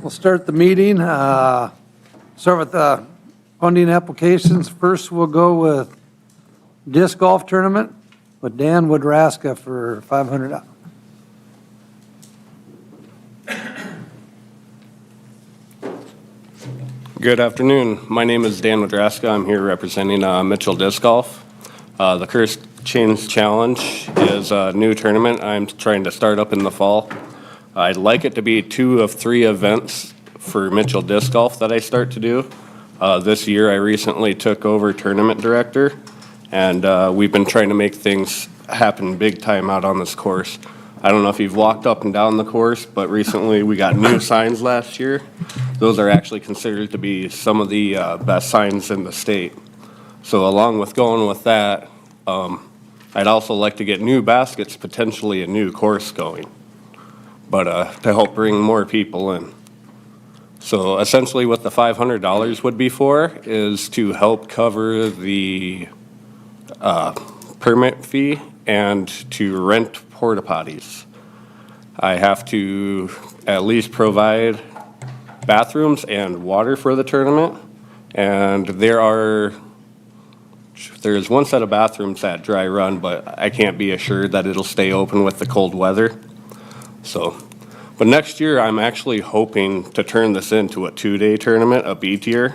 We'll start the meeting. Start with the funding applications. First, we'll go with disc golf tournament with Dan Wodraska for $500. Good afternoon. My name is Dan Wodraska. I'm here representing Mitchell Disc Golf. The Curse Chains Challenge is a new tournament I'm trying to start up in the fall. I'd like it to be 2 of 3 events for Mitchell Disc Golf that I start to do. This year I recently took over tournament director, and we've been trying to make things happen big time out on this course. I don't know if you've walked up and down the course, but recently we got new signs last year. Those are actually considered to be some of the best signs in the state. So along with going with that, I'd also like to get new baskets, potentially a new course going, but to help bring more people in. So essentially what the $500 would be for is to help cover the permit fee and to rent porta potties. I have to at least provide bathrooms and water for the tournament, and there's one set of bathrooms at Dry Run, but I can't be assured that it'll stay open with the cold weather. So, but next year I'm actually hoping to turn this into a 2-day tournament, a B tier.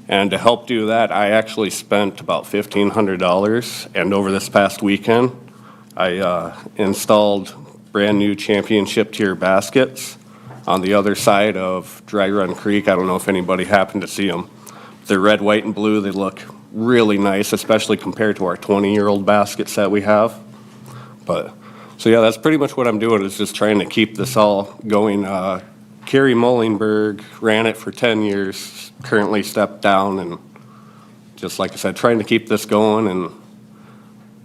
And to help do that, I actually spent about $1,500, and over this past weekend, I installed brand new championship tier baskets on the other side of Dry Run Creek. I don't know if anybody happened to see them. They're red, white, and blue. They look really nice, especially compared to our 20-year-old baskets that we have. So yeah, that's pretty much what I'm doing, is just trying to keep this all going. Kerry Mullingberg ran it for 10 years, currently stepped down, and just like I said, trying to keep this going. And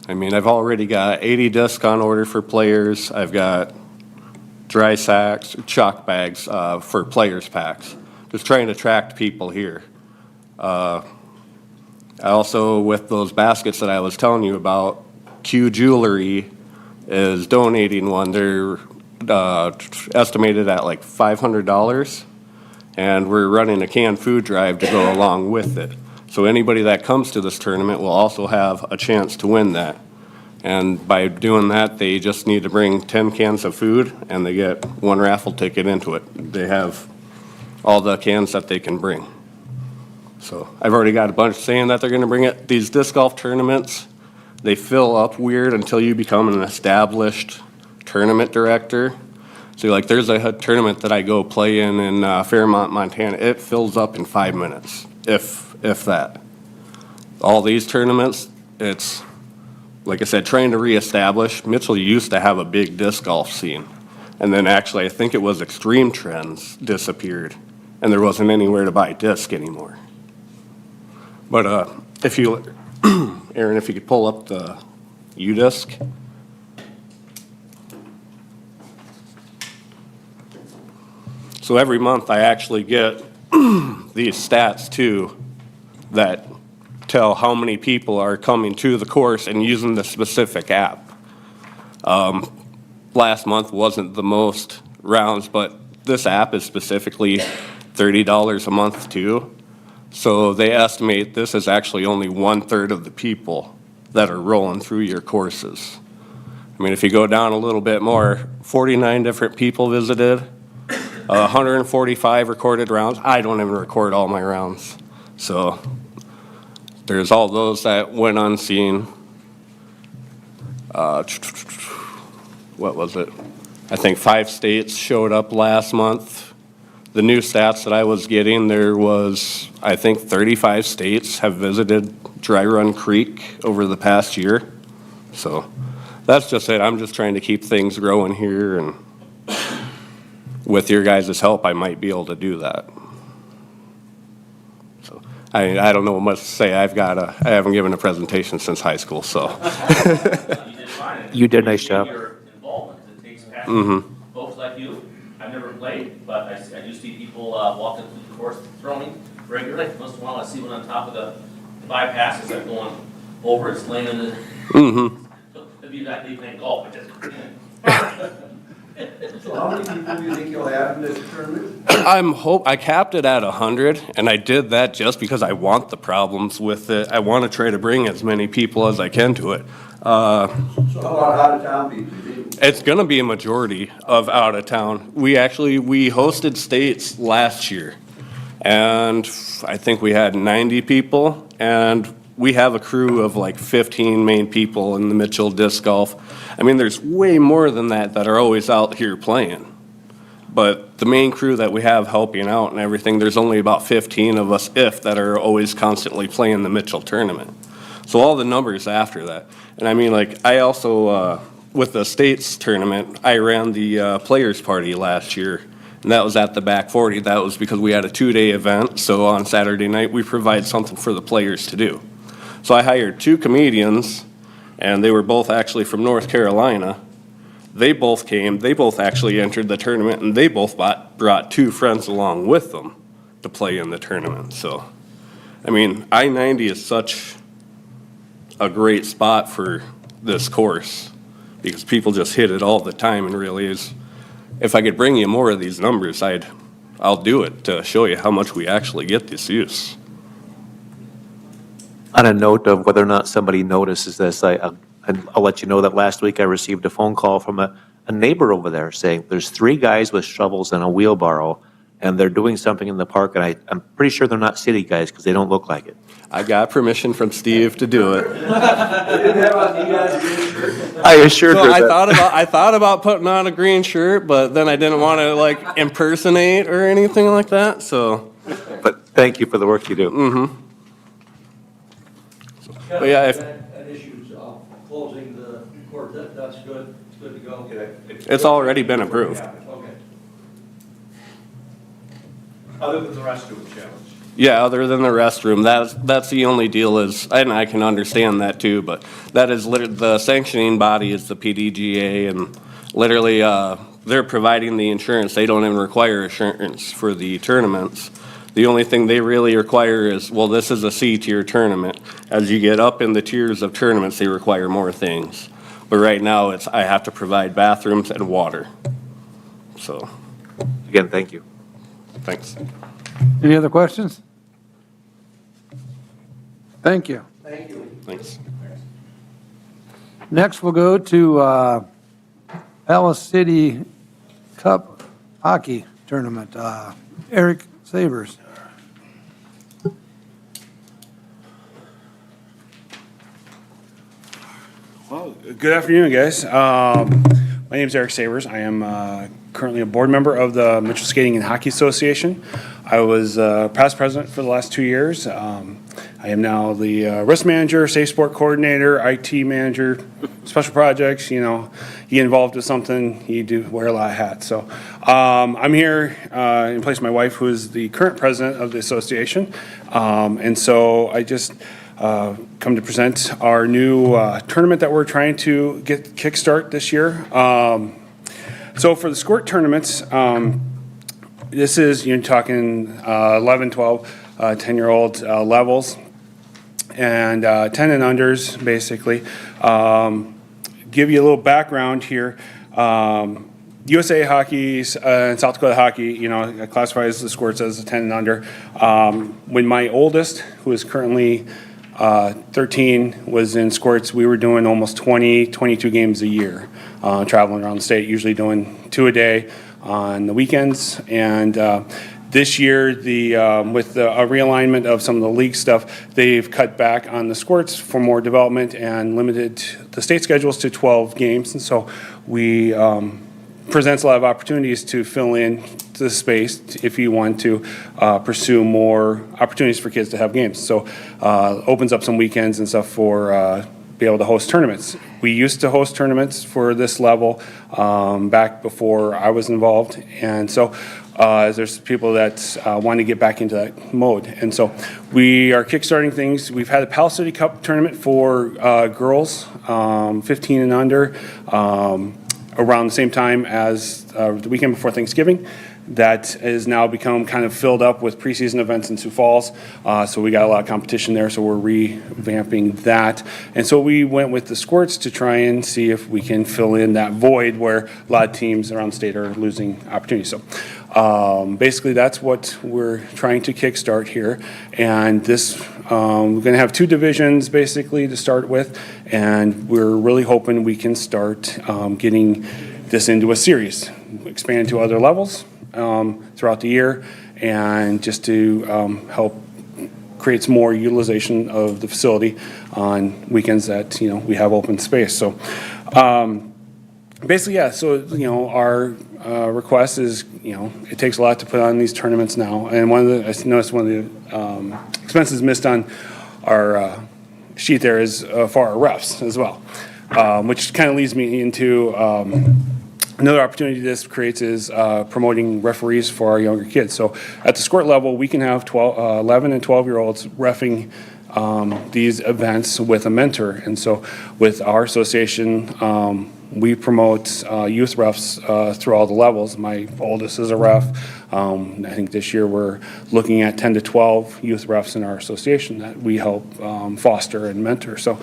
I mean, I've already got 80 discs on order for players. I've got dry sacks, chalk bags for players packs, just trying to attract people here. I also, with those baskets that I was telling you about, Q Jewelry is donating one. They're estimated at like $500, and we're running a canned food drive to go along with it. So anybody that comes to this tournament will also have a chance to win that. And by doing that, they just need to bring 10 cans of food, and they get 1 raffle ticket into it. They have all the cans that they can bring. So I've already got a bunch saying that they're going to bring it. These disc golf tournaments, they fill up weird until you become an established tournament director. So like there's a tournament that I go play in Fairmont, Montana. It fills up in 5 minutes, if that. All these tournaments, it's, like I said, trying to reestablish. Mitchell used to have a big disc golf scene. And then actually, I think it was Extreme Trends disappeared, and there wasn't anywhere to buy disc anymore. But if you, Aaron, if you could pull up the U-Disc. So every month I actually get these stats too that tell how many people are coming to the course and using the specific app. Last month wasn't the most rounds, but this app is specifically $30 a month too. So they estimate this is actually only 1/3 of the people that are rolling through your courses. I mean, if you go down a little bit more, 49 different people visited, 145 recorded rounds. I don't even record all my rounds. So there's all those that went unseen. What was it? I think 5 states showed up last month. The new stats that I was getting, there was, I think 35 states have visited Dry Run Creek over the past year. So that's just it. I'm just trying to keep things growing here, and with your guys' help, I might be able to do that. So I don't know what much to say. I haven't given a presentation since high school, so. You did a nice job. Your involvement, it takes passion. Folks like you, I've never played, but I do see people walking through the course throwing regularly. Once in a while, I see one on top of the bypasses that are going over, it's laying in the. It'd be that they playing golf, but just. So how many people do you think you'll have in this tournament? I capped it at 100, and I did that just because I want the problems with it. I want to try to bring as many people as I can to it. So how about out of town people? Do you think? It's going to be a majority of out of town. We hosted states last year, and I think we had 90 people, and we have a crew of like 15 main people in the Mitchell Disc Golf. I mean, there's way more than that are always out here playing. But the main crew that we have helping out and everything, there's only about 15 of us, if, that are always constantly playing the Mitchell tournament. So all the numbers after that. And I mean, like, I also, with the states tournament, I ran the players party last year. And that was at the back 40. That was because we had a 2-day event. So on Saturday night, we provide something for the players to do. So I hired 2 comedians, and they were both actually from North Carolina. They both came, they both actually entered the tournament, and they both brought 2 friends along with them to play in the tournament. So, I mean, I-90 is such a great spot for this course because people just hit it all the time, and really is, if I could bring you more of these numbers, I'll do it to show you how much we actually get this use. On a note of whether or not somebody notices this, I'll let you know that last week I received a phone call from a neighbor over there saying there's 3 guys with shovels and a wheelbarrow, and they're doing something in the park, and I'm pretty sure they're not city guys because they don't look like it. I got permission from Steve to do it. They didn't have on you guys green shirts? I assured So her I that. thought about putting on a green shirt, but then I didn't want to like impersonate or anything like that, so. But thank you for the work you do. But yeah, if- That issue's closing the court, that's good, it's good to go. It's already been approved. Okay. Other than the restroom challenge. Yeah, other than the restroom, that's the only deal is, and I can understand that too, but that is the sanctioning body is the PDGA, and literally, they're providing the insurance. They don't even require insurance for the tournaments. The only thing they really require is, well, this is a C-tier tournament. As you get up in the tiers of tournaments, they require more things. But right now, I have to provide bathrooms and water. So, Again, thank you. thanks. Any other questions? Thank you. Thanks. Next, we'll go to Palace City Cup Hockey Tournament. Eric Sabers. Well, good afternoon, guys. My name is Eric Sabers. I am currently a board member of the Mitchell Skating and Hockey Association. I was past president for the last 2 years. I am now the risk manager, safe sport coordinator, IT manager, special projects. You know, you get involved with something, you do wear a lot of hats. So I'm here in place of my wife, who is the current president of the association. And so I just come to present our new tournament that we're trying to get kickstart this year. So for the squirt tournaments, this is, you're talking 11, 12, 10-year-old levels, and 10 and unders, basically. Give you a little background here. USA Hockey and South Dakota Hockey, you know, classifies the squirts as a 10 and under. When my oldest, who is currently 13, was in squirts, we were doing almost 20, 22 games a year, traveling around the state, usually doing 2 a day on the weekends. And this year, with a realignment of some of the league stuff, they've cut back on the squirts for more development and limited the state schedules to 12 games. And so we presents a lot of opportunities to fill in the space if you want to pursue more opportunities for kids to have games. So opens up some weekends and stuff for be able to host tournaments. We used to host tournaments for this level back before I was involved, and so there's people that want to get back into that mode. And so we are kickstarting things. We've had a Palace City Cup tournament for girls, 15 and under, around the same time as the weekend before Thanksgiving. that is now become kind of filled up with preseason events in Sioux Falls. So we got a lot of competition there, so we're revamping that. And so we went with the Squirts to try and see if we can fill in that void where a lot of teams around the state are losing opportunities. So basically, that's what we're trying to kickstart here. And this, we're going to have 2 divisions basically to start with, and we're really hoping we can start getting this into a series, expand to other levels throughout the year, and just to help create some more utilization of the facility on weekends that, we have open space. So basically, yeah, so, our request is, it takes a lot to put on these tournaments now. And I noticed one of the expenses missed on our sheet there is for our refs as well, which kind of leads me into another opportunity this creates is promoting referees for our younger kids. So at the Squirt level, we can have 11 and 12-year-olds reffing these events with a mentor. And so with our association, we promote youth refs through all the levels. My oldest is a ref. I think this year we're looking at 10 to 12 youth refs in our association that we help foster and mentor. So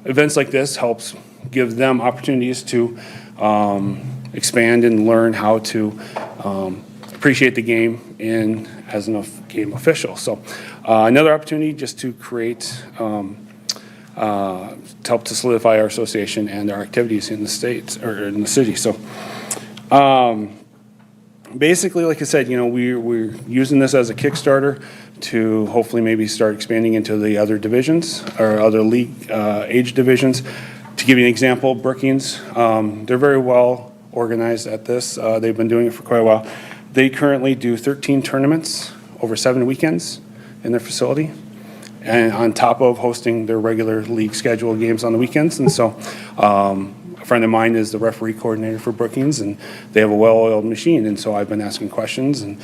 events like this helps give them opportunities to expand and learn how to appreciate the game as a game official. So another opportunity just to create to help to solidify our association and our activities in the state or in the city. So basically, like I said, we're using this as a Kickstarter to hopefully maybe start expanding into the other divisions or other league age divisions. To give you an example, Brookings, they're very well organized at this. They've been doing it for quite a while. They currently do 13 tournaments over 7 weekends in their facility, and on top of hosting their regular league scheduled games on the weekends. And so a friend of mine is the referee coordinator for Brookings, and they have a well-oiled machine. And so I've been asking questions, and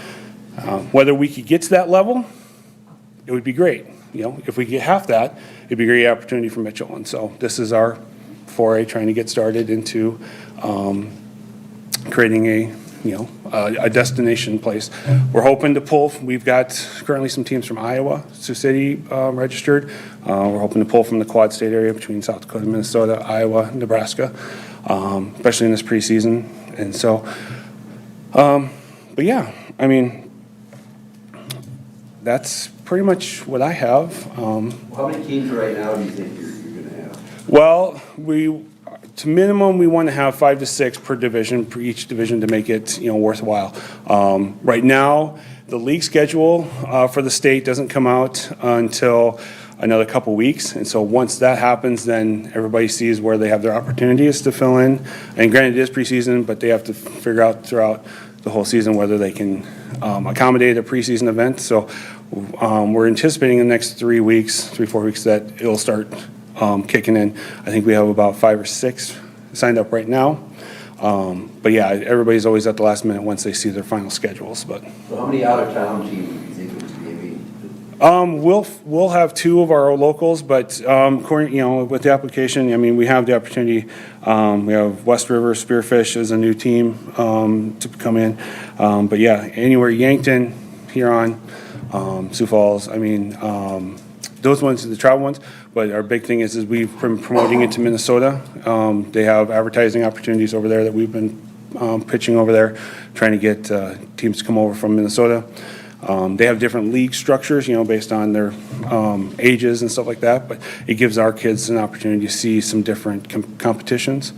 whether we could get to that level, it would be great. If we get half that, it'd be a great opportunity for Mitchell. And so this is our foray, trying to get started into creating a destination place. We're hoping to pull, we've got currently some teams from Iowa, Sioux City registered. We're hoping to pull from the Quad State area between South Dakota, Minnesota, Iowa, Nebraska, especially in this preseason. And so, but yeah, I mean, that's pretty much what I have. How many teams right now do you think you're gonna have? Well, to minimum, we want to have 5 to 6 per division, per each division, to make it, worthwhile. Right now, the league schedule for the state doesn't come out until another couple weeks. And so once that happens, then everybody sees where they have their opportunities to fill in. And granted, it is preseason, but they have to figure out throughout the whole season whether they can accommodate a preseason event. So we're anticipating in the next 3 weeks, 3-4 weeks, that it'll start kicking in. I think we have about 5 or 6 signed up right now. But yeah, everybody's always at the last minute once they see their final schedules. But So how many out-of-town teams do you think it would be? I mean, we'll have 2 of our locals, but according, with the application, I mean, we have the opportunity. We have West River Spearfish as a new team to come in. But yeah, anywhere Yankton, Huron, Sioux Falls. I mean, those ones are the travel ones. But our big thing is we've been promoting it to Minnesota. They have advertising opportunities over there that we've been pitching over there, trying to get teams to come over from Minnesota. They have different league structures, based on their ages and stuff like that. But it gives our kids an opportunity to see some different competitions.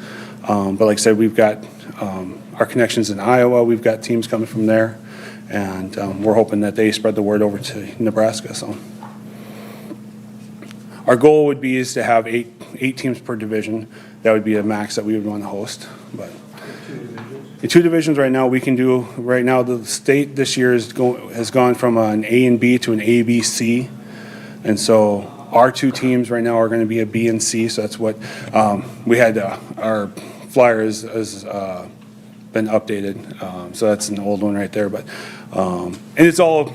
But like I said, we've got our connections in Iowa. We've got teams coming from there. And we're hoping that they spread the word over to Nebraska. So our goal would be is to have eight teams per division. That would be a max that we would want to host. But in 2 divisions right now, we can do, right now the state this year has gone from an A and B to an A, B, C. And so our 2 teams right now are going to be a B and C. So that's what we had, our flyer has been updated. So that's an old one right there. But and it's all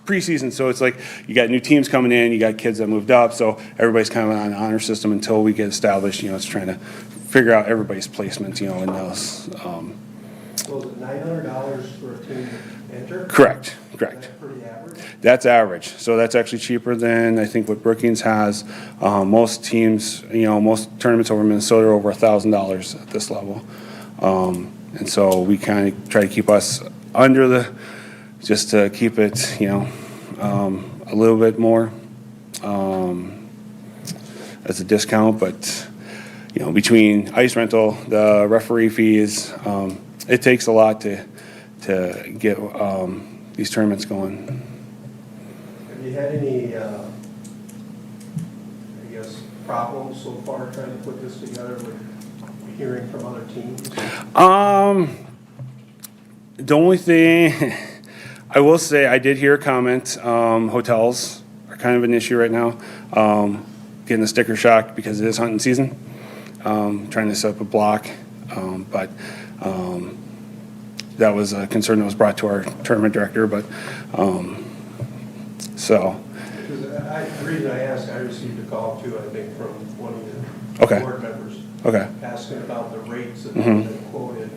preseason, so it's like you got new teams coming in, you got kids that moved up, so everybody's kind of on an honor system until we get established. It's trying to figure out everybody's placement, in those So is it $900 for a team to enter? Correct, Is correct. that pretty average? That's average, so that's actually cheaper than, I think, what Brookings has. Most teams, most tournaments over Minnesota are over $1,000 at this level. And so we kind of try to keep us under just to keep it, a little bit more as a discount, but, between ice rental, the referee fees, it takes a lot to get these tournaments going. Have you had any, problems so far trying to put this together with hearing from other teams? The only thing I will say, I did hear a comment, hotels are kind of an issue right now. Getting the sticker shock because it is hunting season. Trying to set up a block, but that was a concern that was brought to our tournament director, but, so. Because the reason I asked, I received a call too, I think, from one of the Okay. board members. Okay. Asking about the rates that Mhm. have been quoted.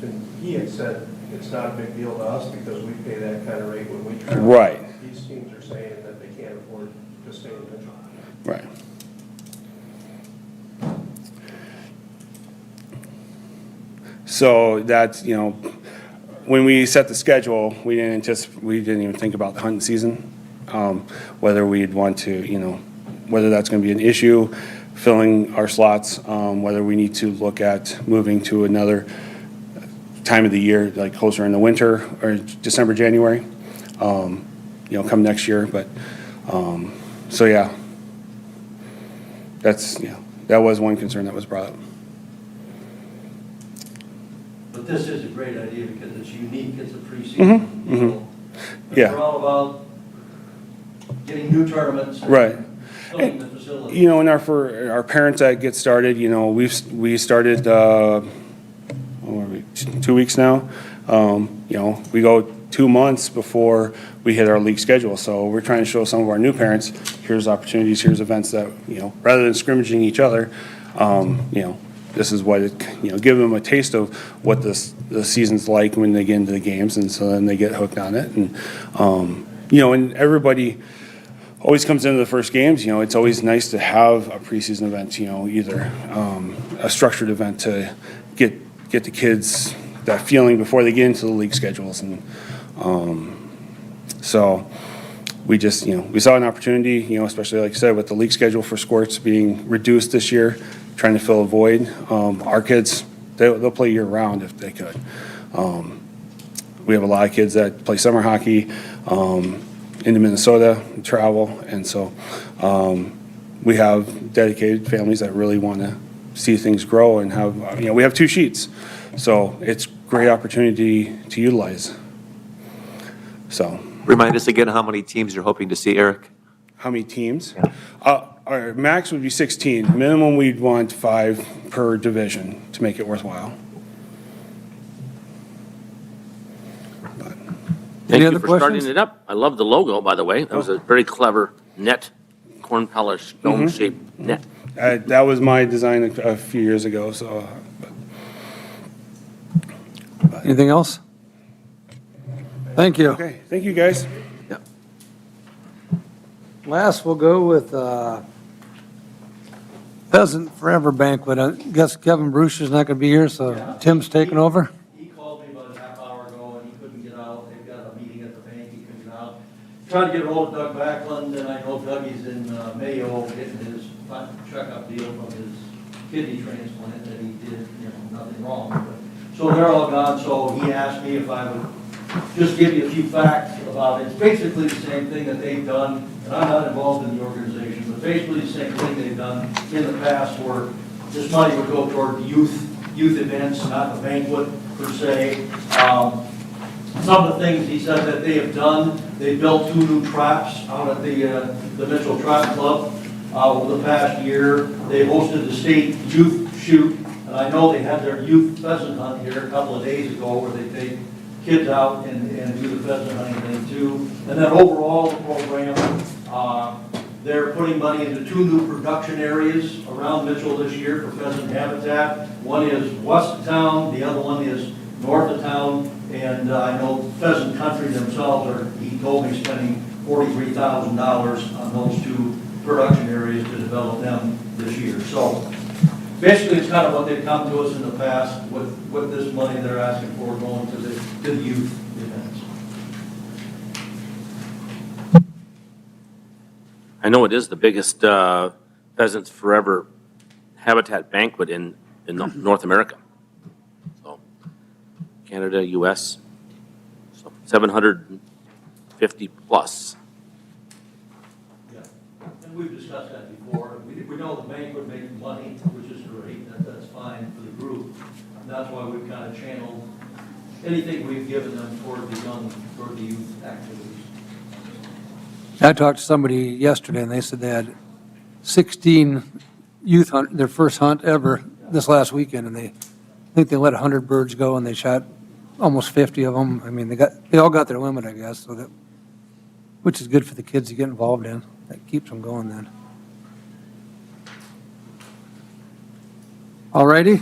And he had said, it's not a big deal to us because we pay that kind of rate when we travel. Right. These teams are saying that they can't afford to stay in Mitchell. Right. So that's, when we set the schedule, we didn't even think about the hunting season. Whether we'd want to, whether that's going to be an issue, filling our slots, whether we need to look at moving to another time of the year, like closer in the winter or December, January, come next year. But, so yeah, that was one concern that was brought up. But this is a great idea because it's unique, it's a preseason deal. Yeah. We're all about getting new tournaments. and Right. Filling the facility. For our parents that get started, we started, what were we, 2 weeks now. We go 2 months before we hit our league schedule. So we're trying to show some of our new parents, here's opportunities, here's events that, rather than scrimmaging each other, this is what give them a taste of what the season's like when they get into the games. And so then they get hooked on it. And, and everybody always comes into the first games. It's always nice to have a preseason event, either a structured event to get the kids that feeling before they get into the league schedules. And so we just, we saw an opportunity, especially like I said, with the league schedule for sports being reduced this year, trying to fill a void. Our kids, they'll play year round if they could. We have a lot of kids that play summer hockey into Minnesota, travel, and so we have dedicated families that really want to see things grow and have, we have 2 sheets. So it's great opportunity to utilize. So. Remind us again how many teams you're hoping to see, Eric? How many teams? Our max would be 16. Minimum, we'd want 5 per division to make it worthwhile. Thank other you for starting questions? it up. I love the logo, by the way. That was a very clever net, corn polished, dome-shaped net. That was my design a few years ago, so. Anything else? Thank you. Okay, thank you, guys. Last, we'll go with Pheasant Forever Banquet. I guess Kevin Brewster's not going to be here, so Tim's taking over. He called me about a half hour ago and he couldn't get out. They've got a meeting at the bank, he couldn't get out. Tried to get ahold of Doug Backlund, and I know Dougie's in Mayo getting his checkup deal from his kidney transplant that he did, nothing wrong. But, so they're all gone, so he asked me if I would just give you a few facts about it. It's basically the same thing that they've done, and I'm not involved in the organization, but basically the same thing they've done in the past where this money would go toward youth events, not the banquet per se. Some of the things he said that they have done, they built 2 new traps out at the Mitchell Trap Club over the past year. They hosted the state youth shoot, and I know they had their youth pheasant hunt here a couple of days ago where they take kids out and do the pheasant hunting thing too. And then overall, the program, they're putting money into 2 new production areas around Mitchell this year for pheasant habitat. One is west of town, the other one is north of town, and I know Pheasant Country themselves are, he told me, spending $43,000 on those two production areas to develop them this year. So basically, it's kind of what they've come to us in the past with this money they're asking for going to the youth events. I know it is the biggest Pheasants Forever habitat banquet in North America. So Canada, US, so 750 plus. Yeah, and we've discussed that before. We know the banquet makes money, which is great, that's fine for the group. And that's why we've kind of channeled anything we've given them toward the youth activities. I talked to somebody yesterday, and they said they had 16 youth hunt, their first hunt ever this last weekend, and I think they let 100 birds go, and they shot almost 50 of them. I mean, they all got their limit, I guess, so that, which is good for the kids to get involved in. That keeps them going then. All righty.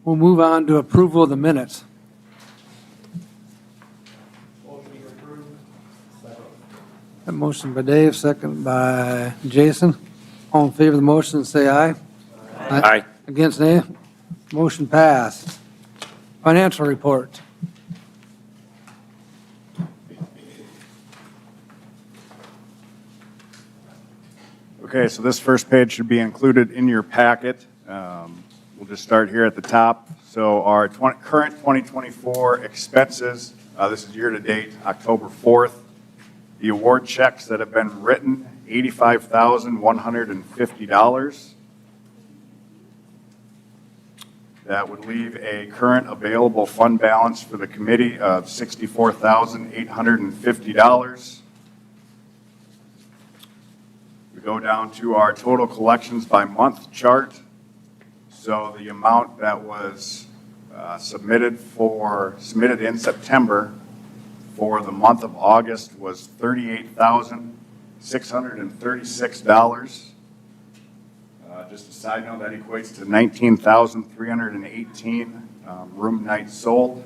We'll move on to approval of the minutes. A motion by Dave, second by Jason. All in favor of the motion, say aye. Aye. Against, nay. Motion passed. Financial report. Okay, so this first page should be included in your packet. We'll just start here at the top. So our current 2024 expenses, this is year-to-date, October 4th. The award checks that have been written, $85,150. That would leave a current available fund balance for the committee of $64,850. We go down to our total collections by month chart. So the amount that was submitted in September for the month of August was $38,636. Just a side note, that equates to 19,318 room nights sold.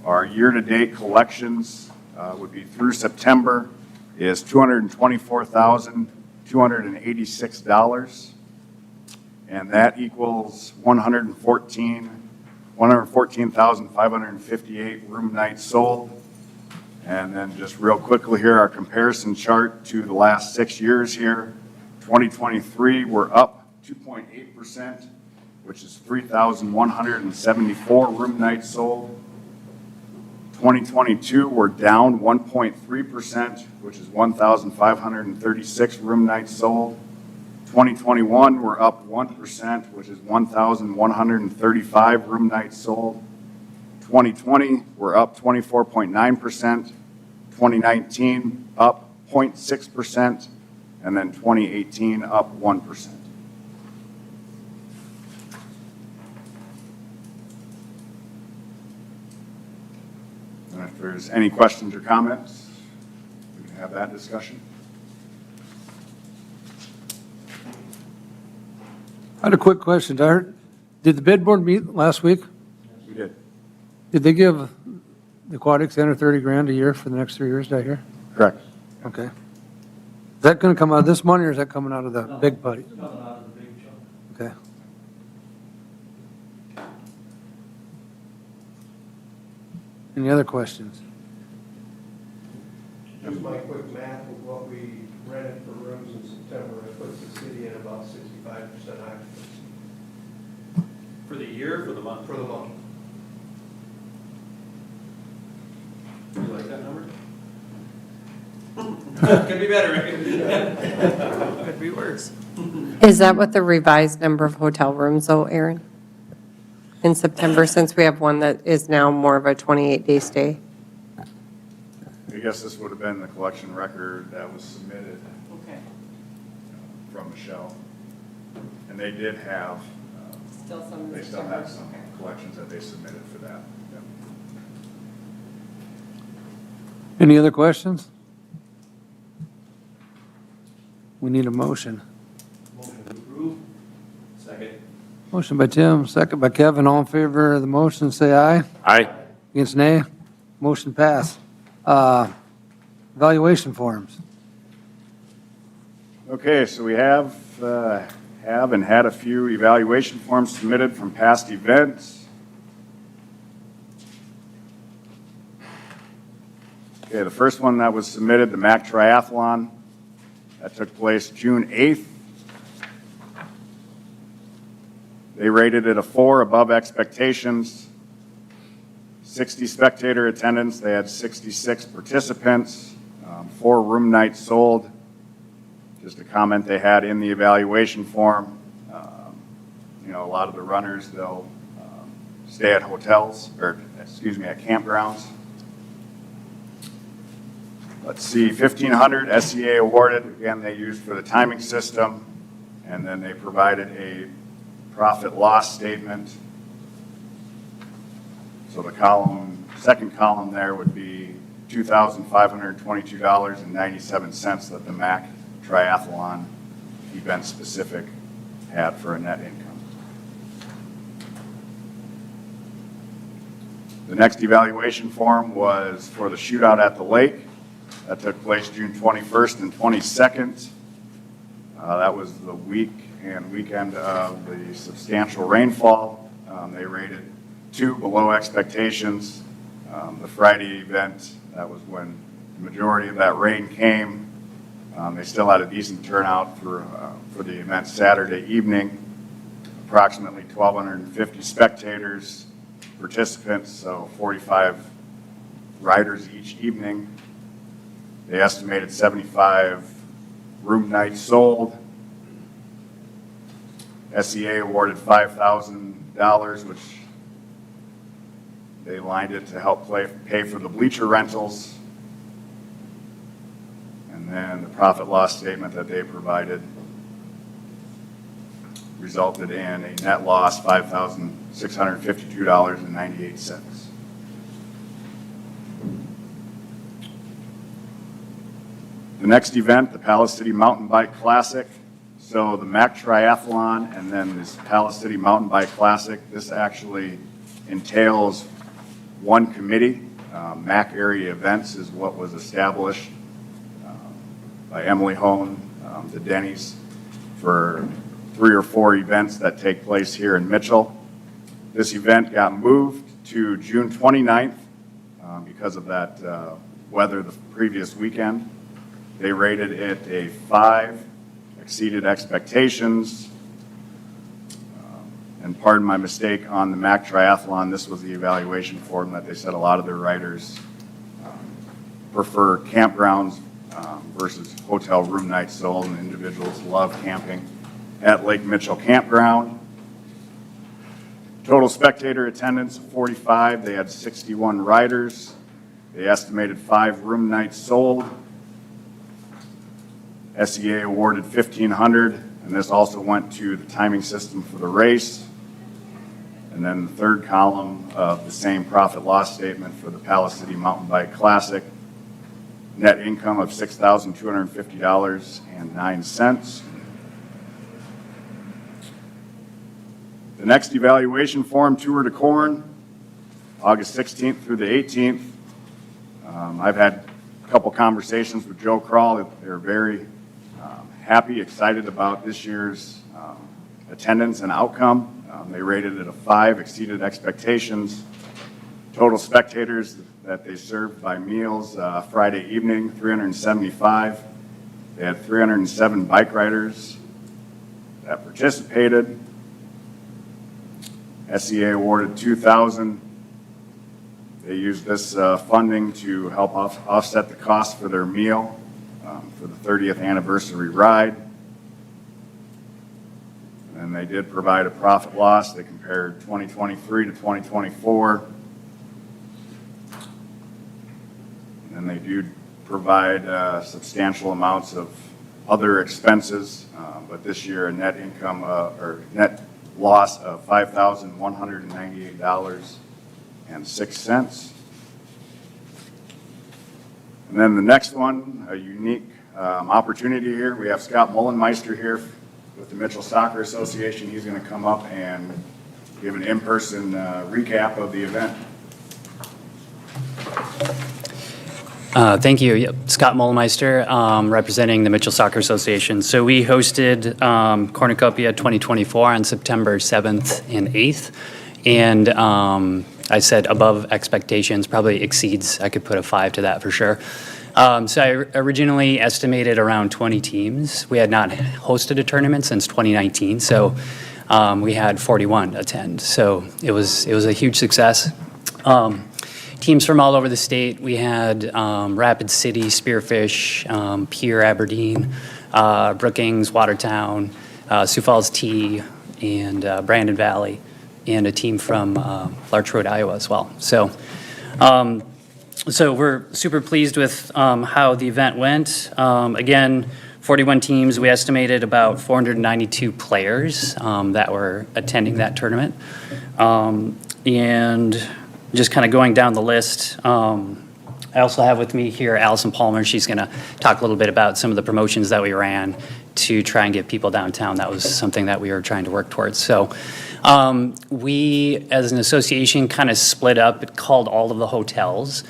Our year-to-date collections would be through September is $224,286. And that equals 114,558 room nights sold. And then just real quickly here, our comparison chart to the last 6 years here. 2023, we're up 2.8%, which is 3,174 room nights sold. 2022, we're down 1.3%, which is 1,536 room nights sold. 2021, we're up 1%, which is 1,135 room nights sold. 2020, we're up 24.9%. 2019, up 0.6%. And then 2018, up 1%. And if there's any questions or comments, we can have that discussion. I had a quick question. Did the bid board meet last week? We did. Did they give the Aquatic Center 30 grand a year for the next 3 years, did I hear? Correct. Okay. Is that going to come out of this money, or is that coming out of the big buddy? It's coming out of the big chunk. Okay. Any other questions? Just my quick math with what we rented for rooms in September, it puts the city at about 65% occupancy For the year, for the month? for the month. You like that number? Could be better, right? Could be worse. Is that what the revised number of hotel rooms, though, Aaron? In September, since we have one that is now more of a 28-day stay? I guess this would have been the collection record that was submitted Okay. from Michelle. And they did have, Still some. they still have some collections that they submitted for that. Yep. Any other questions? We need a motion. Motion to approve? Second. Motion by Tim, second by Kevin. All in favor of the motion, say aye. Aye. Against nay? Motion passed. Evaluation forms. Okay, so we have and had a few evaluation forms submitted from past events. Okay, the first one that was submitted, the MAC Triathlon, that took place June 8th. They rated it a 4, above expectations. 60 spectator attendance, they had 66 participants, 4 room nights sold. Just a comment they had in the evaluation form. You know, a lot of the runners, they'll stay at hotels, or excuse me, at campgrounds. Let's see, 1,500 SEA awarded. Again, they used for the timing system, and then they provided a profit loss statement. So the second column there would be $2,522.97 that the MAC Triathlon event specific had for a net income. The next evaluation form was for the shootout at the lake. That took place June 21st and 22nd. That was the week and weekend of the substantial rainfall. They rated 2, below expectations. The Friday event, that was when the majority of that rain came. They still had a decent turnout for the event Saturday evening. Approximately 1,250 spectators, participants, so 45 riders each evening. They estimated 75 room nights sold. SEA awarded $5,000, which they lined it to help pay for the bleacher rentals. And then the profit loss statement that they provided resulted in a net loss, $5,652.98. The next event, the Palace City Mountain Bike Classic. So the MAC Triathlon and then this Palace City Mountain Bike Classic, this actually entails one committee. MAC Area Events is what was established by Emily Hone, the Denny's, for 3 or 4 events that take place here in Mitchell. This event got moved to June 29th because of that weather the previous weekend. They rated it a 5, exceeded expectations. And pardon my mistake on the MAC Triathlon, this was the evaluation form that they said a lot of their riders prefer campgrounds versus hotel room nights sold, and individuals love camping at Lake Mitchell Campground. Total spectator attendance of 45. They had 61 riders. They estimated 5 room nights sold. SEA awarded $1,500, and this also went to the timing system for the race. And then the third column of the same profit loss statement for the Palace City Mountain Bike Classic. Net income of $6,250.09. The next evaluation form, Tour de Corn, August 16th through the 18th. I've had a couple conversations with Joe Kral. They're very happy, excited about this year's attendance and outcome. They rated it a 5, exceeded expectations. Total spectators that they served by meals Friday evening, 375. They had 307 bike riders that participated. SEA awarded $2,000. They used this funding to help offset the cost for their meal for the 30th anniversary ride. And they did provide a profit loss. They compared 2023 to 2024. And they do provide substantial amounts of other expenses, but this year a net income or net loss of $5,198.06. And then the next one, a unique opportunity here. We have Scott Mullenmeister here with the Mitchell Soccer Association. He's going to come up and give an in-person recap of the event. Thank you. Yep. Scott Mollemeister, representing the Mitchell Soccer Association. So we hosted Cornucopia 2024 on September 7th and 8th. And I said above expectations, probably exceeds. I could put a 5 to that for sure. So I originally estimated around 20 teams. We had not hosted a tournament since 2019. So we had 41 attend. So it was a huge success. Teams from all over the state. We had Rapid City, Spearfish, Pierre, Aberdeen, Brookings, Watertown, Sioux Falls T, and Brandon Valley, and a team from Larch Road, Iowa as well. So we're super pleased with how the event went. Again, 41 teams. We estimated about 492 players that were attending that tournament. And just kind of going down the list, I also have with me here Allison Palmer. She's going to talk a little bit about some of the promotions that we ran to try and get people downtown. That was something that we were trying to work towards. So we, as an association, kind of split up, called all of the hotels,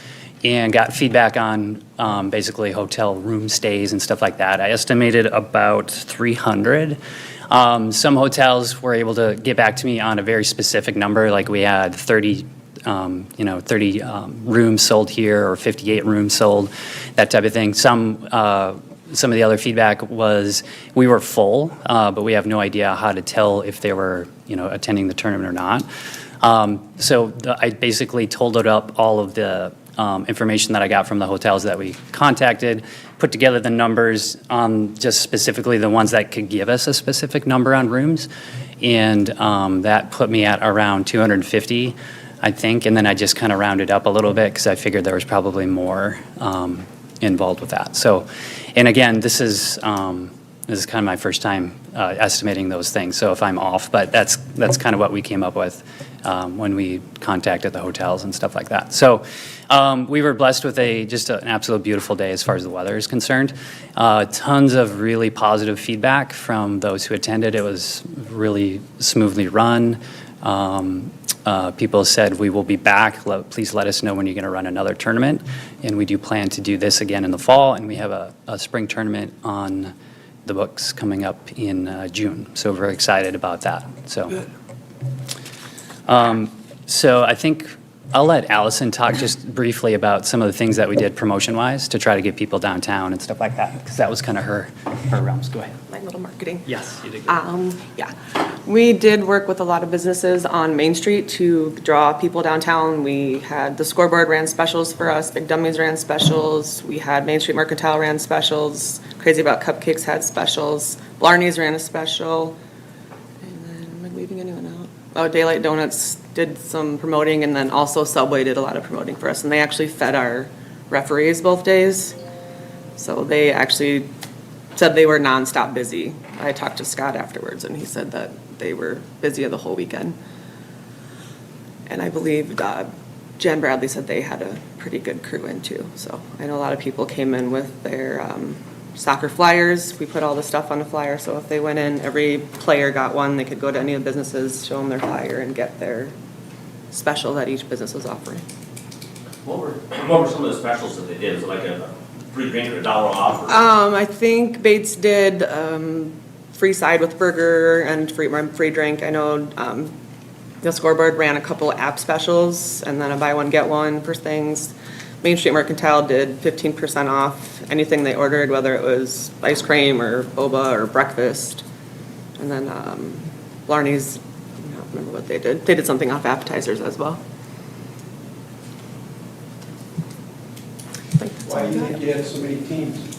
and got feedback on basically hotel room stays and stuff like that. I estimated about 300. Some hotels were able to get back to me on a very specific number, like we had 30 rooms sold here or 58 rooms sold, that type of thing. Some of the other feedback was we were full, but we have no idea how to tell if they were, attending the tournament or not. I basically totaled up all of the information that I got from the hotels that we contacted, put together the numbers on just specifically the ones that could give us a specific number on rooms, and that put me at around 250. I think, and then I just kind of rounded up a little bit because I figured there was probably more involved with that. So, and again, this is kind of my first time estimating those things. So if I'm off, but that's kind of what we came up with when we contacted the hotels and stuff like that. So we were blessed with just an absolute beautiful day as far as the weather is concerned. Tons of really positive feedback from those who attended. It was really smoothly run. People said, we will be back. Please let us know when you're going to run another tournament. And we do plan to do this again in the fall. And we have a spring tournament on the books coming up in June. So we're very excited about that. So I think I'll let Allison talk just briefly about some of the things that we did promotion-wise to try to get people downtown and stuff like that, because that was kind of her realms. Go ahead. My little marketing. Yes, you did. Yeah, we did work with a lot of businesses on Main Street to draw people downtown. We had the Scoreboard ran specials for us, Big Dummies ran specials, we had Main Street Mercantile ran specials, Crazy About Cupcakes had specials, Blarney's ran a special, and then, am I leaving anyone out? Oh, Daylight Donuts did some promoting, and then also Subway did a lot of promoting for us, and they actually fed our referees both days. So they actually said they were nonstop busy. I talked to Scott afterwards, and he said that they were busy the whole weekend. And I believe Jen Bradley said they had a pretty good crew in too. So I know a lot of people came in with their soccer flyers. We put all the stuff on the flyer, so if they went in, every player got one. They could go to any of the businesses, show them their flyer, and get their special that each business was offering. What were some of the specials that they did? Was it like a free drink or $1 off? Or? I think Bates did free side with burger and free drink. I know the Scoreboard ran a couple app specials and then a buy one get one for things. Main Street Mercantile did 15% off anything they ordered, whether it was ice cream or boba or breakfast. And then Blarney's, I don't remember what they did. They did something off appetizers as well. Why do you think you had so many teams?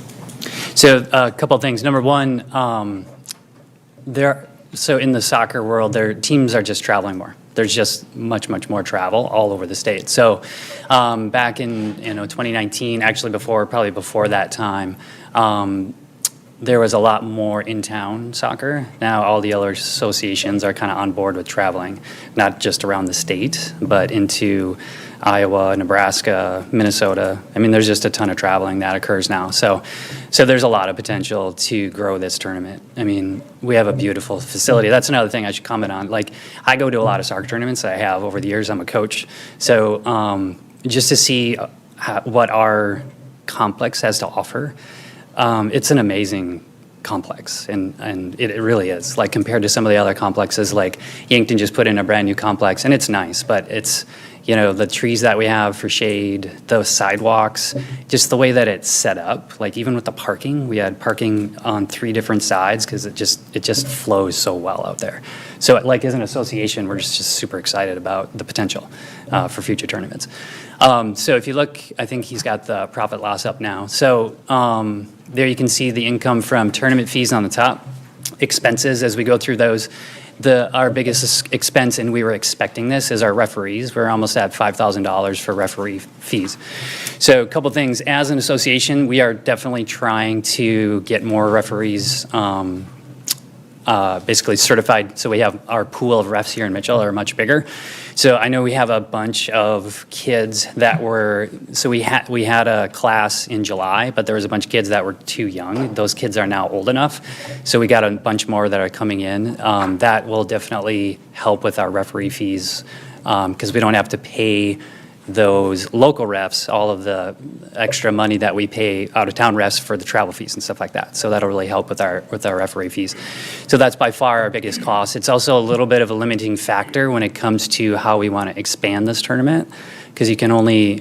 So a couple of things. Number one, so in the soccer world, their teams are just traveling more. There's just much more travel all over the state. So back in 2019, actually probably before that time, there was a lot more in-town soccer. Now all the other associations are kind of on board with traveling, not just around the state, but into Iowa, Nebraska, Minnesota. I mean, there's just a ton of traveling that occurs now. So there's a lot of potential to grow this tournament. I mean, we have a beautiful facility. That's another thing I should comment on. Like, I go to a lot of soccer tournaments that I have over the years. I'm a coach. So just to see what our complex has to offer, it's an amazing complex, and it really is. Like, compared to some of the other complexes, like Yankton just put in a brand new complex, and it's nice, but it's, you know, the trees that we have for shade, the sidewalks, just the way that it's set up. Like, even with the parking, we had parking on 3 different sides because it just flows so well out there. So, like, as an association, we're just super excited about the potential for future tournaments. So if you look, I think he's got the profit loss up now. So there you can see the income from tournament fees on the top, expenses as we go through those. Our biggest expense, and we were expecting this, is our referees. We're almost at $5,000 for referee fees. So a couple things. As an association, we are definitely trying to get more referees basically certified. So we have our pool of refs here in Mitchell are much bigger. So I know we have a bunch of kids that were, so we had a class in July, but there was a bunch of kids that were too young. Those kids are now old enough. So we got a bunch more that are coming in. That will definitely help with our referee fees because we don't have to pay those local refs all of the extra money that we pay out-of-town refs for the travel fees and stuff like that. So that'll really help with our referee fees. So that's by far our biggest cost. It's also a little bit of a limiting factor when it comes to how we want to expand this tournament, because you can only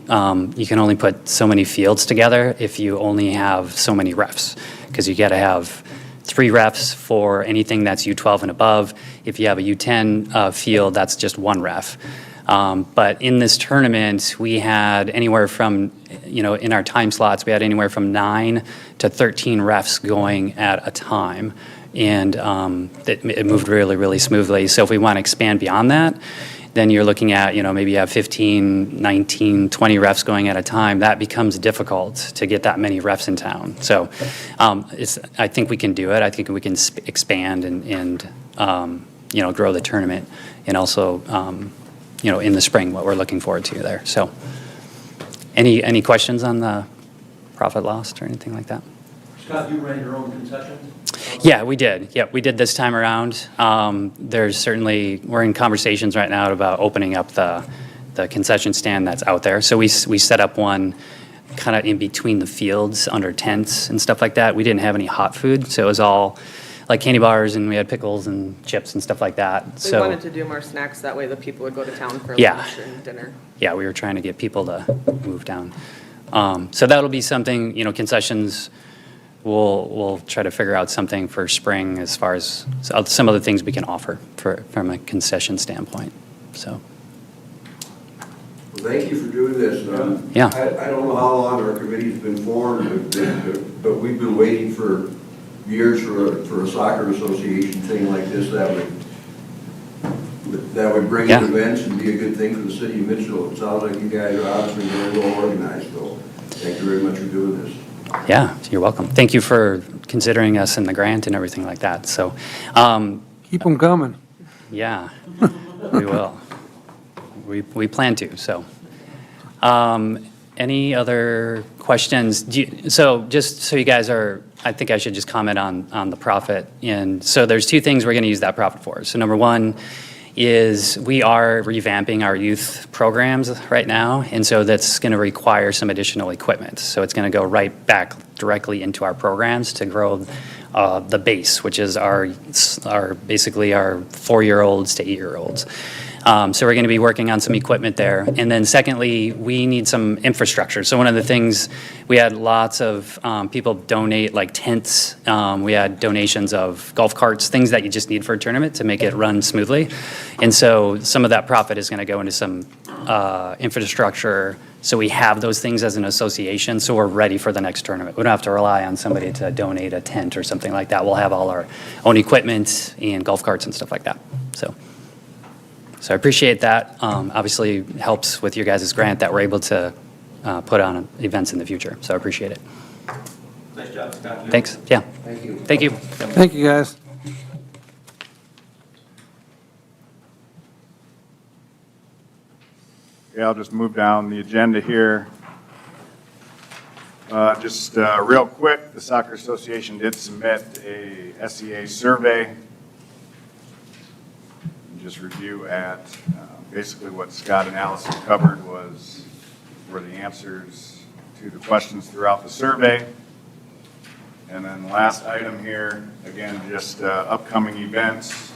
put so many fields together if you only have so many refs, because you got to have 3 refs for anything that's U12 and above. If you have a U10 field, that's just 1 ref. But in this tournament, we had anywhere from, in our time slots, we had anywhere from 9 to 13 refs going at a time. And it moved really, really smoothly. So if we want to expand beyond that, then you're looking at, maybe you have 15, 19, 20 refs going at a time. That becomes difficult to get that many refs in town. So I think we can do it. I think we can expand and grow the tournament, and also in the spring, what we're looking forward to there. So any questions on the profit loss or anything like that? Scott, you ran your own concessions? Yeah, we did. Yeah, we did this time around. We're in conversations right now about opening up the concession stand that's out there. So we set up one kind of in between the fields under tents and stuff like that. We didn't have any hot food, so it was all like candy bars, and we had pickles and chips and stuff like that. We wanted to do more snacks, that way the people would go to town for Yeah. lunch and dinner. Yeah, we were trying to get people to move down. So that'll be something, concessions, we'll try to figure out something for spring as far as some of the things we can offer from a concession standpoint, so. Well, thank you for doing this. Yeah. I don't know how long our committee's been formed, but we've been waiting for years for a soccer association thing like this that would bring in events and be a good thing for the city of Mitchell. It sounds like you guys are obviously very well organized, so thank you very much for doing this. Yeah, you're welcome. Thank you for considering us in the grant and everything like that. So, Keep them coming. yeah, we will. We plan to, so. Any other questions? So just so you guys are, I think I should just comment on the profit. And so there's 2 things we're going to use that profit for. So number 1 is we are revamping our youth programs right now, and so that's going to require some additional equipment. So it's going to go right back directly into our programs to grow the base, which is our basically our 4-year-olds to 8-year-olds. So we're going to be working on some equipment there. And then secondly, we need some infrastructure. So one of the things, we had lots of people donate like tents. We had donations of golf carts, things that you just need for a tournament to make it run smoothly. And so some of that profit is going to go into some infrastructure. So we have those things as an association, so we're ready for the next tournament. We don't have to rely on somebody to donate a tent or something like that. We'll have all our own equipment and golf carts and stuff like that. So I appreciate that. Obviously, it helps with your guys' grant that we're able to put on events in the future. So I appreciate it. Nice job. Thanks, yeah. Thank you. Thank you. Thank you, guys. Okay, I'll just move down the agenda here. Just real quick, the Soccer Association did submit a SEA survey. Just review at, basically what Scott and Allison covered were the answers to the questions throughout the survey. And then the last item here, again, just upcoming events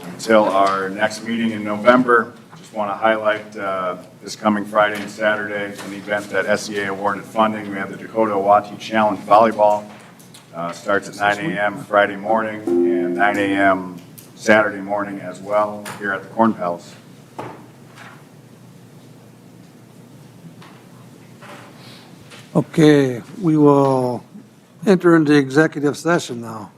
until our next meeting in November. Just want to highlight this coming Friday and Saturday, an event that SEA awarded funding. We have the Dakota Awati Challenge Volleyball. Starts at 9 a.m. Friday morning and 9 a.m. Saturday morning as well here at the Corn Palace. Okay, we will enter into executive session now.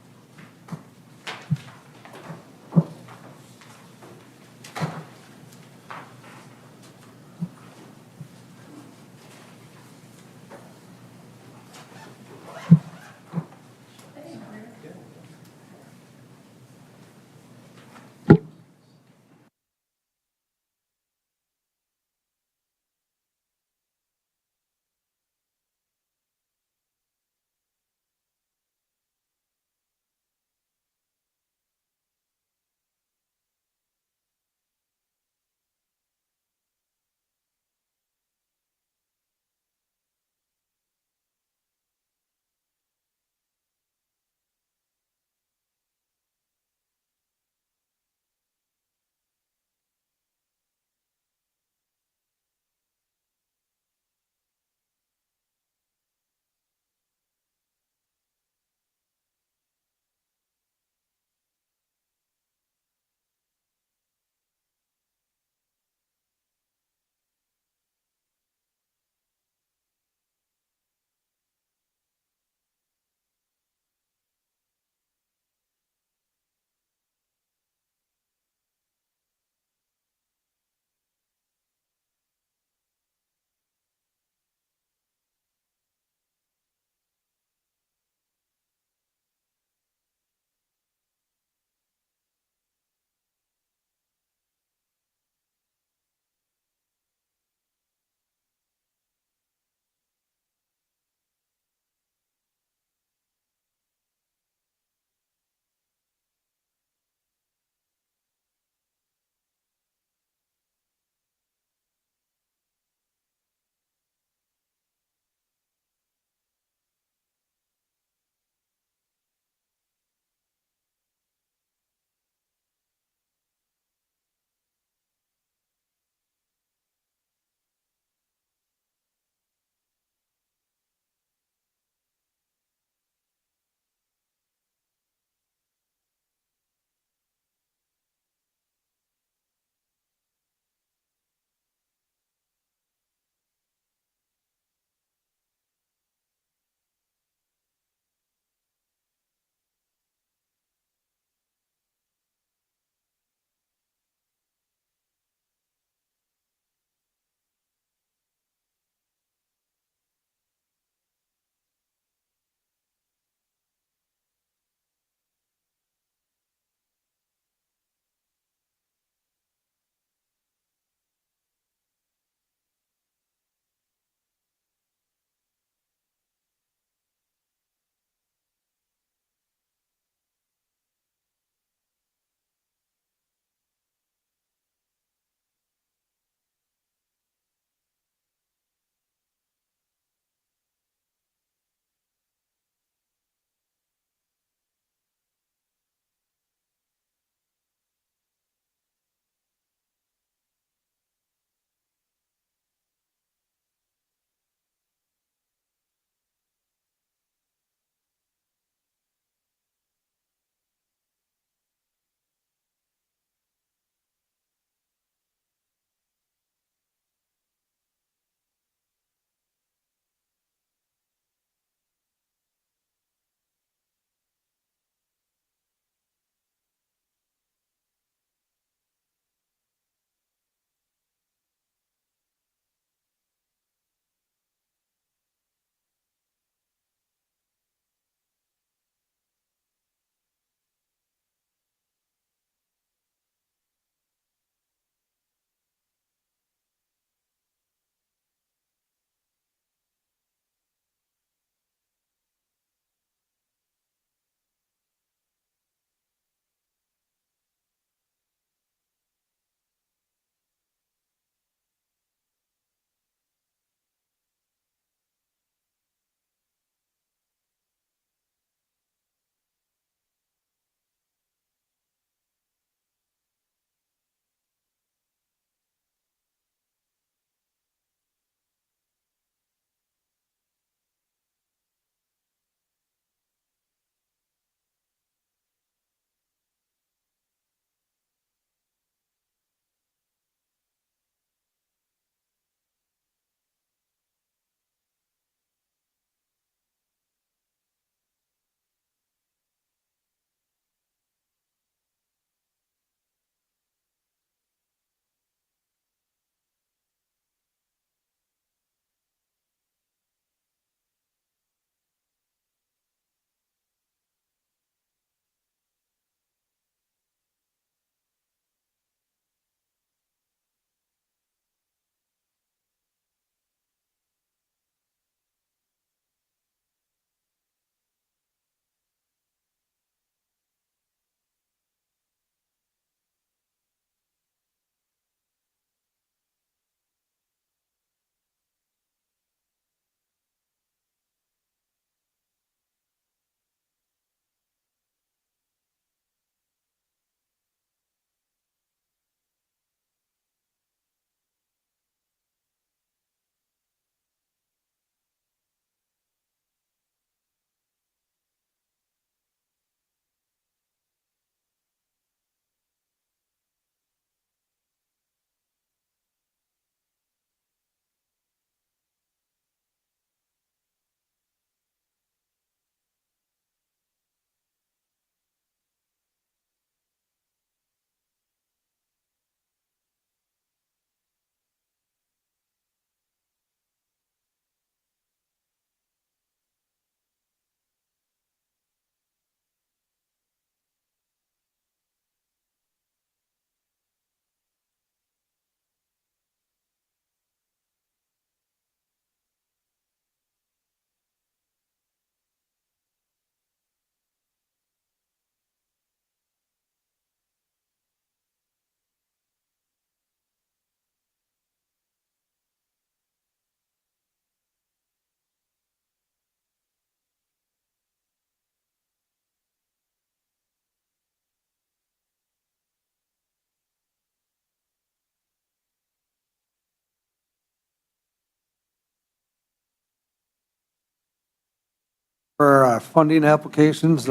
For our funding applications,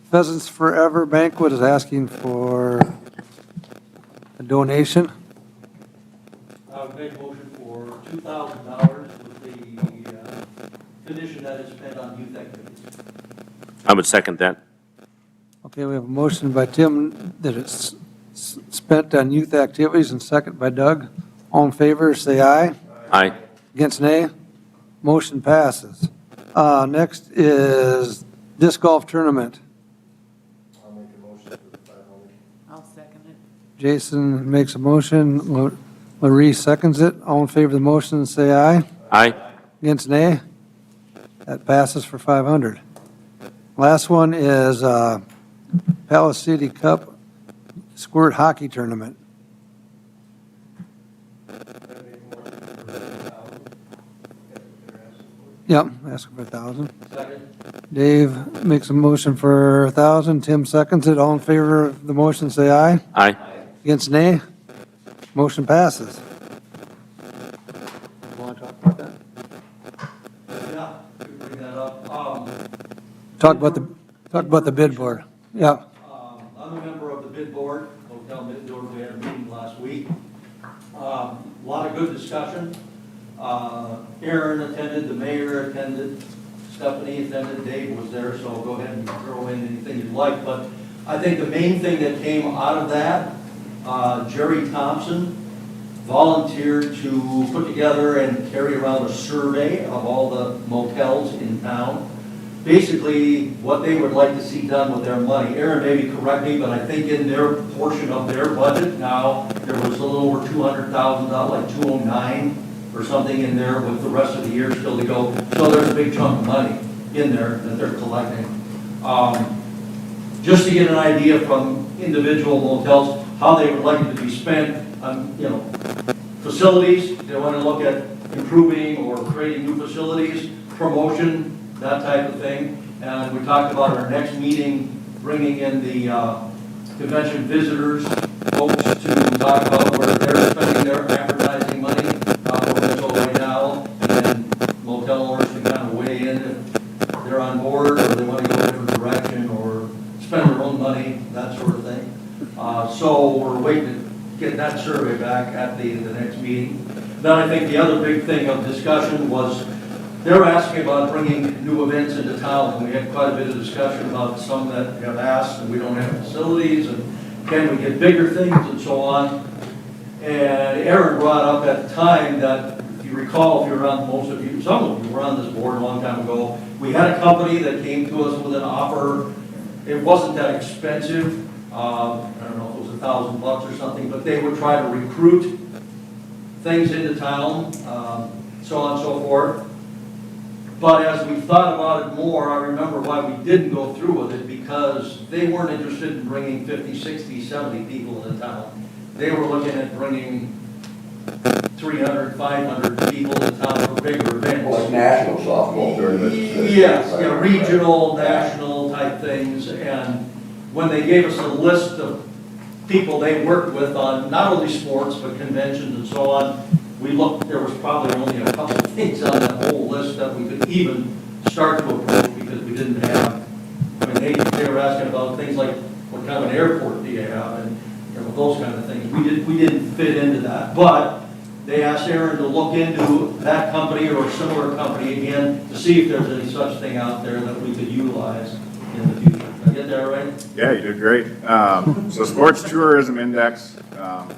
Pheasants Forever Banquet is asking for a donation. I would make a motion for $2,000 with the condition that it's spent on youth activities. I would second that. Okay, we have a motion by Tim that it's spent on youth activities and second by Doug. All in favor, say aye. Aye. Against nay? Motion passes. Next is disc golf tournament. I'll make a motion for the 500. I'll second it. Jason makes a motion, Marie seconds it. All in favor of the motion, say aye. Aye. Against nay? That passes for 500. Last one is Palace City Cup Squirt Hockey Tournament. Yep, asking for 1,000. Second. Dave makes a motion for 1,000. Tim seconds it. All in favor of the motion, say aye. Aye. Against nay? Motion passes. Want to talk about that? Yeah, you bring that up. Talk about the bid board. Yeah. I'm a member of the bid board, Hotel Middendorf. We had a meeting last week. A lot of good discussion. Aaron attended, the mayor attended, Stephanie attended, Dave was there, so go ahead and throw in anything you'd like. But I think the main thing that came out of that, Jerry Thompson volunteered to put together and carry around a survey of all the motels in town. Basically, what they would like to see done with their money. Aaron, maybe correct me, but I think in their portion of their budget now, there was a little over $200,000, like 209 or something in there with the rest of the year still to go. So there's a big chunk of money in there that they're collecting. Just to get an idea from individual motels, how they would like it to be spent on, facilities. They want to look at improving or creating new facilities, promotion, that type of thing. And we talked about our next meeting, bringing in the convention visitors, folks to talk about where they're spending their advertising money right now, and motel owners can kind of weigh in if they're on board or they want to go a different direction or spend their own money, that sort of thing. So we're waiting to get that survey back at the next meeting. Then I think the other big thing of discussion was they're asking about bringing new events into town, and we had quite a bit of discussion about some that have asked, and we don't have facilities, and can we get bigger things and so on. And Aaron brought up at the time that, if you recall, if you're around, most of you, some of you were on this board a long time ago, we had a company that came to us with an offer. It wasn't that expensive. I don't know if it was $1,000 or something, but they would try to recruit things into town, so on and so forth. But as we thought about it more, I remember why we didn't go through with it, because they weren't interested in bringing 50, 60, 70 people into town. They were looking at bringing 300, 500 people into town for bigger events. Like national softball tournaments. Yes, yeah, regional, national type things. And when they gave us a list of people they worked with on not only sports, but conventions and so on, we looked, there was probably only a couple of things on that whole list that we could even start to approach, because we didn't have, I mean, they were asking about things like, what kind of an airport do you have, and those kind of things. We didn't fit into that, but they asked Aaron to look into that company or a similar company again to see if there's any such thing out there that we could utilize in the future. Did I get that right? Yeah, you did great. So Sports Tourism Index,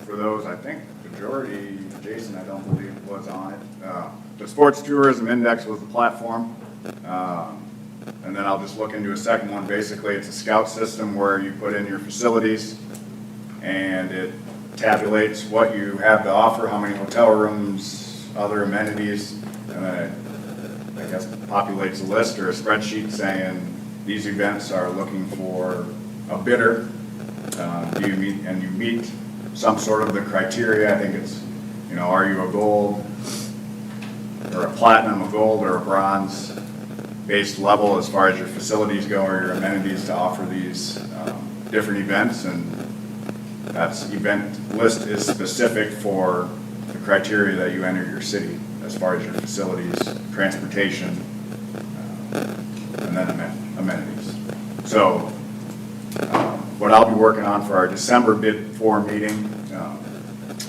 for those, I think majority, Jason, I don't believe was on it. The Sports Tourism Index was the platform. And then I'll just look into a second one. Basically, it's a scout system where you put in your facilities and it tabulates what you have to offer, how many hotel rooms, other amenities, and then it, I guess, populates a list or a spreadsheet saying these events are looking for a bidder. Do you meet, and you meet some sort of the criteria. I think it's, are you a gold or a platinum, a gold or a bronze based level as far as your facilities go or your amenities to offer these different events. And that's event list is specific for the criteria that you enter your city as far as your facilities, transportation, and then amenities. So what I'll be working on for our December bid 4 meeting,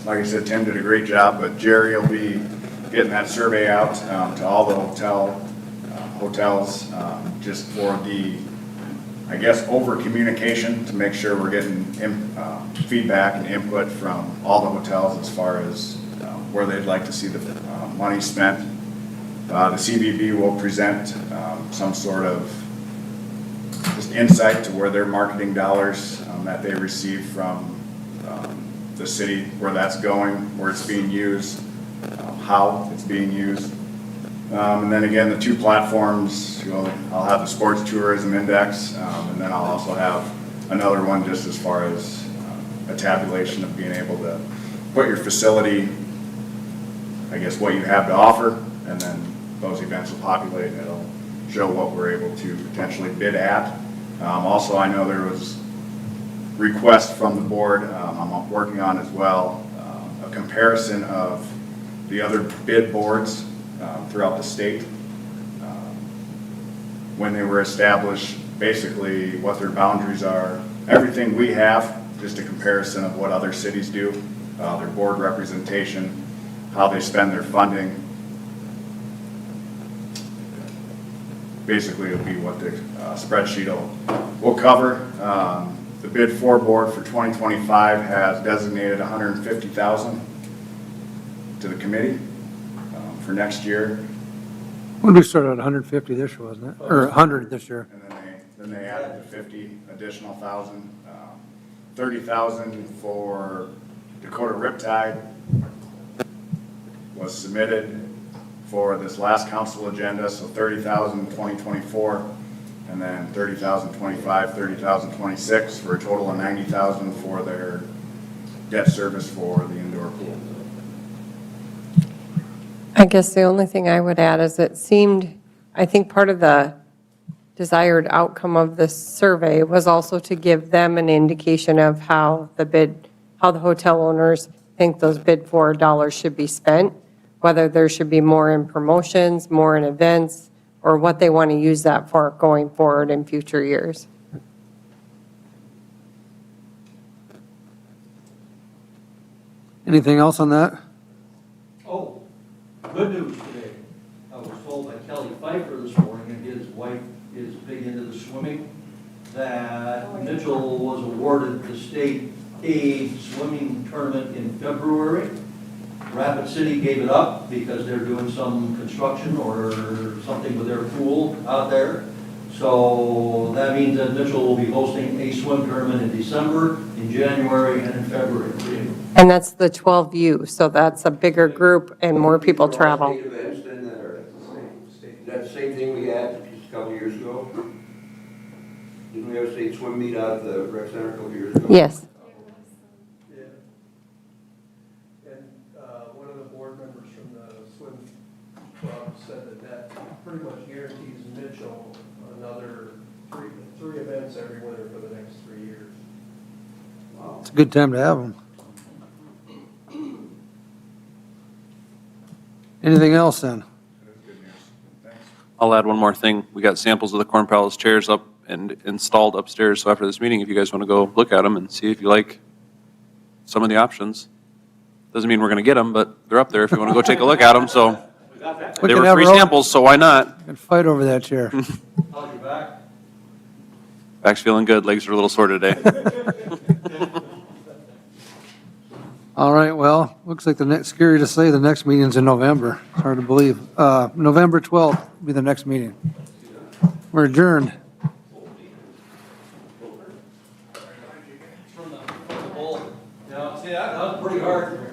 like I said, Tim did a great job, but Jerry will be getting that survey out to all the hotels, just for the, I guess, over communication to make sure we're getting feedback and input from all the hotels as far as where they'd like to see the money spent. The CVB will present some sort of just insight to where their marketing dollars that they receive from the city, where that's going, where it's being used, how it's being used. And then again, the 2 platforms, I'll have the sports tourism index, and then I'll also have another one just as far as a tabulation of being able to put your facility, I guess, what you have to offer, and then those events will populate and it'll show what we're able to potentially bid at. Also, I know there was request from the board, I'm working on as well, a comparison of the other bid boards throughout the state. When they were established, basically what their boundaries are, everything we have, just a comparison of what other cities do, their board representation, how they spend their funding. Basically, it'll be what the spreadsheet will cover. The bid 4 board for 2025 has designated $150,000 to the committee for next year. When we started at 150 this year, wasn't it? Or 100 this year. And then they added the 50 additional thousand, 30,000 for Dakota Riptide was submitted for this last council agenda, so 30,000 in 2024, and then 30,000 25, 30,000 26, for a total of 90,000 for their debt service for the indoor pool. I guess the only thing I would add is it seemed, I think part of the desired outcome of this survey was also to give them an indication of how the hotel owners think those bid for dollars should be spent, whether there should be more in promotions, more in events, or what they want to use that for going forward in future years. Anything else on that? Oh, good news today. I was told by Kelly Pfeiffer this morning, and his wife is big into the swimming, that Mitchell was awarded the state aid swimming tournament in February. Rapid City gave it up because they're doing some construction or something with their pool out there. So that means that Mitchell will be hosting a swim tournament in December, in January, and in February. And that's the 12U, so that's a bigger group and more people travel. State events then that are, is that the same thing we had just a couple years ago? Didn't we have a state swim meet out at the rec center a couple years ago? Yes. Yeah. And one of the board members from the swim club said that pretty much guarantees Mitchell another three events every winter for the next 3 years. Wow. It's a good time to have them. Anything else then? I'll add one more thing. We got samples of the Corn Palace chairs up and installed upstairs, so after this meeting, if you guys want to go look at them and see if you like some of the options. Doesn't mean we're going to get them, but they're up there if you want to go take a look at them, so. We They can were have free our own- samples, so why not? Can fight over that chair. How's your back? Back's feeling good, legs are a little sore today. All right, well, looks like scary to say the next meeting's in November. It's hard to believe. November 12th will be the next meeting. We're adjourned. Yeah, see, that was pretty hard for me.